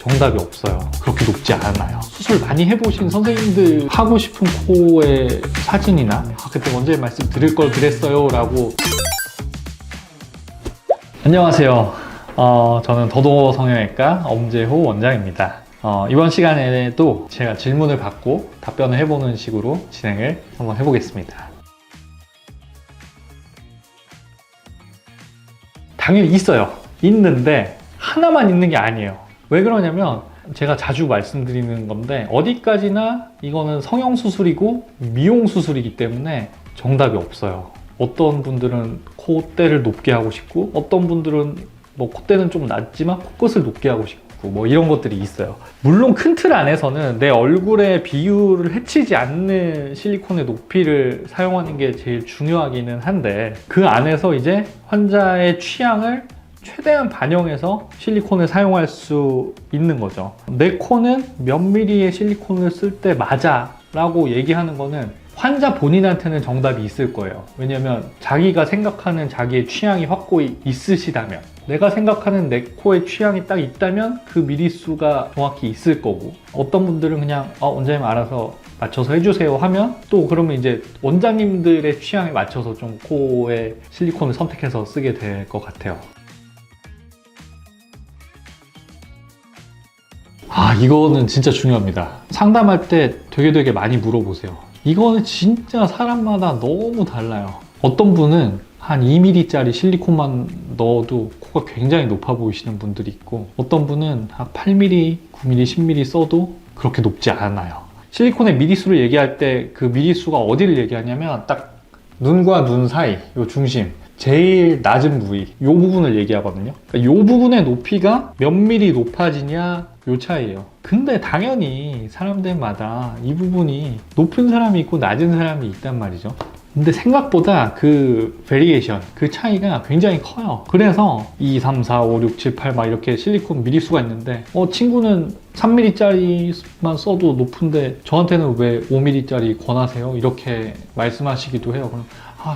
정답이 없어요. 그렇게 높지 않아요. 수술 많이 해보신 선생님들 하고 싶은 코의 사진이나 그때 먼저 말씀 드릴 걸 그랬어요 라고. 안녕하세요. 저는 더도 성형외과 엄재호 원장입니다. 이번 시간에도 제가 질문을 받고 답변을 해보는 식으로 진행을 한번 해보겠습니다. 당연히 있어요. 있는데 하나만 있는 게 아니에요. 왜 그러냐면 제가 자주 말씀드리는 건데 어디까지나 이거는 성형수술이고 미용수술이기 때문에 정답이 없어요. 어떤 분들은 콧대를 높게 하고 싶고 어떤 분들은 뭐 콧대는 좀 낮지만 코끝을 높게 하고 싶고 뭐 이런 것들이 있어요. 물론 큰 틀 안에서는 내 얼굴의 비율을 해치지 않는 실리콘의 높이를 사용하는 게 제일 중요하기는 한데 그 안에서 이제 환자의 취향을 최대한 반영해서 실리콘을 사용할 수 있는 거죠. 내 코는 몇 미리의 실리콘을 쓸 때 맞아 라고 얘기하는 거는 환자 본인한테는 정답이 있을 거예요. 왜냐면 자기가 생각하는 자기의 취향이 확고히 있으시다면, 내가 생각하는 내 코의 취향이 딱 있다면 그 미리수가 정확히 있을 거고, 어떤 분들은 그냥 원장님 알아서 맞춰서 해주세요 하면 또 그러면 이제 원장님들의 취향에 맞춰서 좀 코에 실리콘을 선택해서 쓰게 될 것 같아요. 이거는 진짜 중요합니다. 상담할 때 되게 많이 물어보세요. 이거는 진짜 사람마다 너무 달라요. 어떤 분은 한 2mm짜리 실리콘만 넣어도 코가 굉장히 높아 보이시는 분들이 있고, 어떤 분은 한 8mm, 9mm, 10mm 써도 그렇게 높지 않아요. 실리콘의 미리수를 얘기할 때 그 미리수가 어디를 얘기하냐면 딱 눈과 눈 사이, 요 중심, 제일 낮은 부위, 이 부분을 얘기하거든요. 그러니까 이 부분의 높이가 몇 미리 높아지냐 요 차이예요. 근데 당연히 사람들마다 이 부분이 높은 사람이 있고 낮은 사람이 있단 말이죠. 근데 생각보다 그 베리에이션, 그 차이가 굉장히 커요. 그래서 2, 3, 4, 5, 6, 7, 8 막 이렇게 실리콘 미리수가 있는데 친구는 3mm짜리만 써도 높은데 저한테는 왜 5mm짜리 권하세요? 이렇게 말씀하시기도 해요. 그럼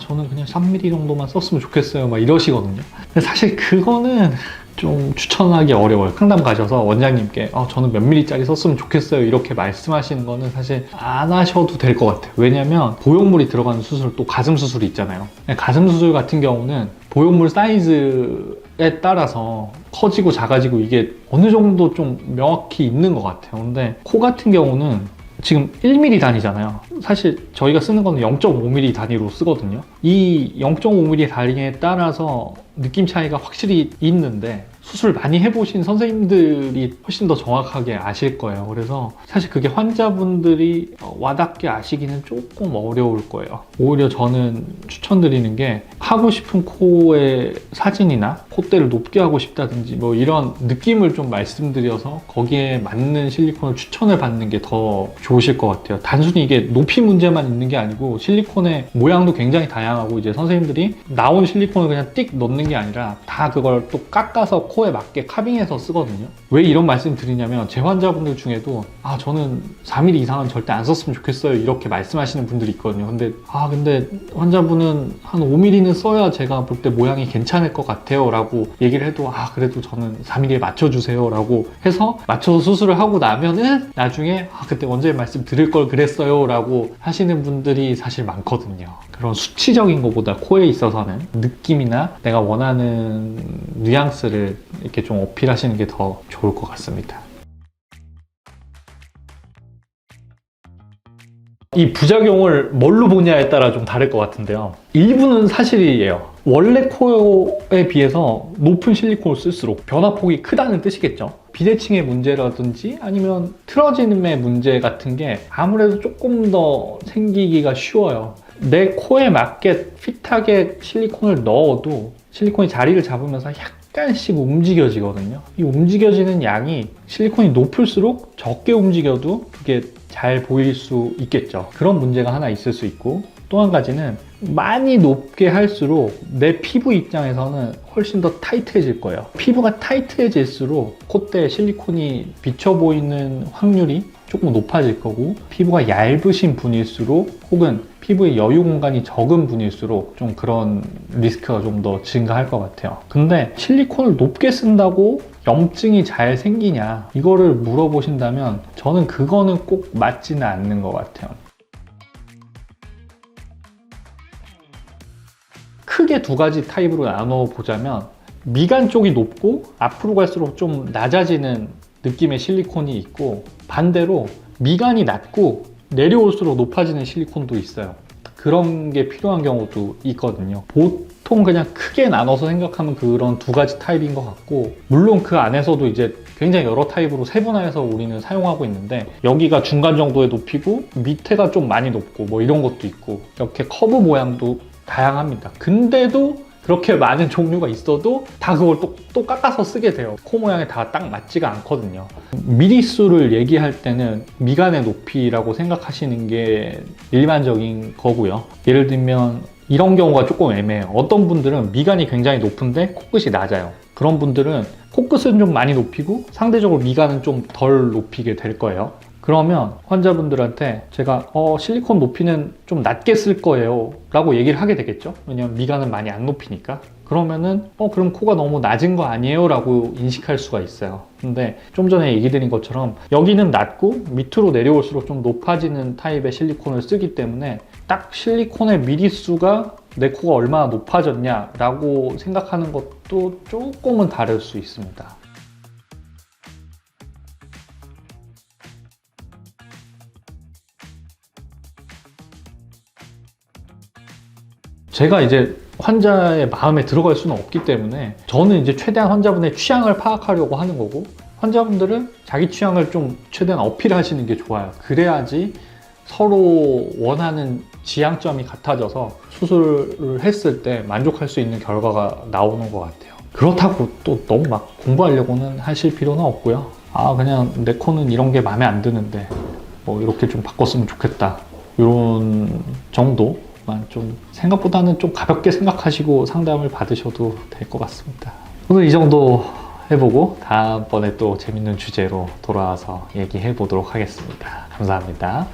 저는 그냥 3mm 정도만 썼으면 좋겠어요 막 이러시거든요. 근데 사실 그거는 좀 추천하기 어려워요. 상담 가셔서 원장님께 저는 몇 mm짜리 썼으면 좋겠어요 이렇게 말씀하시는 거는 사실 안 하셔도 될 것 같아요. 왜냐면 보형물이 들어가는 수술, 또 가슴 수술이 있잖아요. 가슴 수술 같은 경우는 보형물 사이즈에 따라서 커지고 작아지고 이게 어느 정도 좀 명확히 있는 것 같아요. 근데 코 같은 경우는 지금 1mm 단위잖아요. 사실 저희가 쓰는 거는 0.5mm 단위로 쓰거든요. 이 0.5mm 단위에 따라서 느낌 차이가 확실히 있는데 수술 많이 해보신 선생님들이 훨씬 더 정확하게 아실 거예요. 그래서 사실 그게 환자분들이 와닿게 아시기는 조금 어려울 거예요. 오히려 저는 추천드리는 게 하고 싶은 코의 사진이나 콧대를 높게 하고 싶다든지 뭐 이런 느낌을 좀 말씀드려서 거기에 맞는 실리콘을 추천을 받는 게 더 좋으실 것 같아요. 단순히 이게 높이 문제만 있는 게 아니고 실리콘의 모양도 굉장히 다양하고 이제 선생님들이 나온 실리콘을 그냥 띡 넣는 게 아니라 다 그걸 또 깎아서 코에 맞게 카빙해서 쓰거든요. 왜 이런 말씀 드리냐면 제 환자분들 중에도 저는 4mm 이상은 절대 안 썼으면 좋겠어요 이렇게 말씀하시는 분들이 있거든요. 근데 환자분은 한 5mm는 써야 제가 볼 때 모양이 괜찮을 것 같아요 라고 얘기를 해도 그래도 저는 4mm에 맞춰주세요 라고 해서 맞춰서 수술을 하고 나면은 나중에 그때 원장님 말씀 드릴 걸 그랬어요 라고 하시는 분들이 사실 많거든요. 그런 수치적인 것보다 코에 있어서는 느낌이나 내가 원하는 뉘앙스를 이렇게 좀 어필하시는 게 더 좋을 것 같습니다. 이 부작용을 뭘로 보냐에 따라 좀 다를 것 같은데요. 일부는 사실이에요. 원래 코에 비해서 높은 실리콘을 쓸수록 변화폭이 크다는 뜻이겠죠. 비대칭의 문제라든지 아니면 틀어짐의 문제 같은 게 아무래도 조금 더 생기기가 쉬워요. 내 코에 맞게 핏하게 실리콘을 넣어도 실리콘이 자리를 잡으면서 약간씩 움직여지거든요. 이 움직여지는 양이 실리콘이 높을수록 적게 움직여도 그게 잘 보일 수 있겠죠. 그런 문제가 하나 있을 수 있고, 또 한 가지는 많이 높게 할수록 내 피부 입장에서는 훨씬 더 타이트해질 거예요. 피부가 타이트해질수록 콧대에 실리콘이 비쳐 보이는 확률이 조금 높아질 거고, 피부가 얇으신 분일수록 혹은 피부의 여유 공간이 적은 분일수록 좀 그런 리스크가 좀 더 증가할 것 같아요. 근데 실리콘을 높게 쓴다고 염증이 잘 생기냐 이거를 물어보신다면 저는 그거는 꼭 맞지는 않는 것 같아요. 크게 두 가지 타입으로 나눠 보자면 미간 쪽이 높고 앞으로 갈수록 좀 낮아지는 느낌의 실리콘이 있고, 반대로 미간이 낮고 내려올수록 높아지는 실리콘도 있어요. 그런 게 필요한 경우도 있거든요. 보통 그냥 크게 나눠서 생각하면 그런 두 가지 타입인 것 같고, 물론 그 안에서도 이제 굉장히 여러 타입으로 세분화해서 우리는 사용하고 있는데, 여기가 중간 정도의 높이고 밑에가 좀 많이 높고 뭐 이런 것도 있고, 이렇게 커브 모양도 다양합니다. 근데도 그렇게 많은 종류가 있어도 다 그걸 또 깎아서 쓰게 돼요. 코 모양에 다 딱 맞지가 않거든요. 미리수를 얘기할 때는 미간의 높이라고 생각하시는 게 일반적인 거고요. 예를 들면 이런 경우가 조금 애매해요. 어떤 분들은 미간이 굉장히 높은데 코끝이 낮아요. 그런 분들은 코끝은 좀 많이 높이고 상대적으로 미간은 좀 덜 높이게 될 거예요. 그러면 환자분들한테 제가 실리콘 높이는 좀 낮게 쓸 거예요 라고 얘기를 하게 되겠죠. 왜냐면 미간은 많이 안 높이니까. 그러면은 그럼 코가 너무 낮은 거 아니에요 라고 인식할 수가 있어요. 근데 좀 전에 얘기 드린 것처럼 여기는 낮고 밑으로 내려올수록 좀 높아지는 타입의 실리콘을 쓰기 때문에 딱 실리콘의 미리수가 내 코가 얼마나 높아졌냐 라고 생각하는 것도 조금은 다를 수 있습니다. 제가 이제 환자의 마음에 들어갈 수는 없기 때문에 저는 이제 최대한 환자분의 취향을 파악하려고 하는 거고, 환자분들은 자기 취향을 좀 최대한 어필하시는 게 좋아요. 그래야지 서로 원하는 지향점이 같아져서 수술을 했을 때 만족할 수 있는 결과가 나오는 것 같아요. 그렇다고 또 너무 막 공부하려고는 하실 필요는 없고요. 그냥 내 코는 이런 게 마음에 안 드는데 뭐 이렇게 좀 바꿨으면 좋겠다, 이런 정도 좀 생각보다는 좀 가볍게 생각하시고 상담을 받으셔도 될 것 같습니다. 오늘 이 정도 해보고 다음번에 또 재밌는 주제로 돌아와서 얘기해 보도록 하겠습니다. 감사합니다.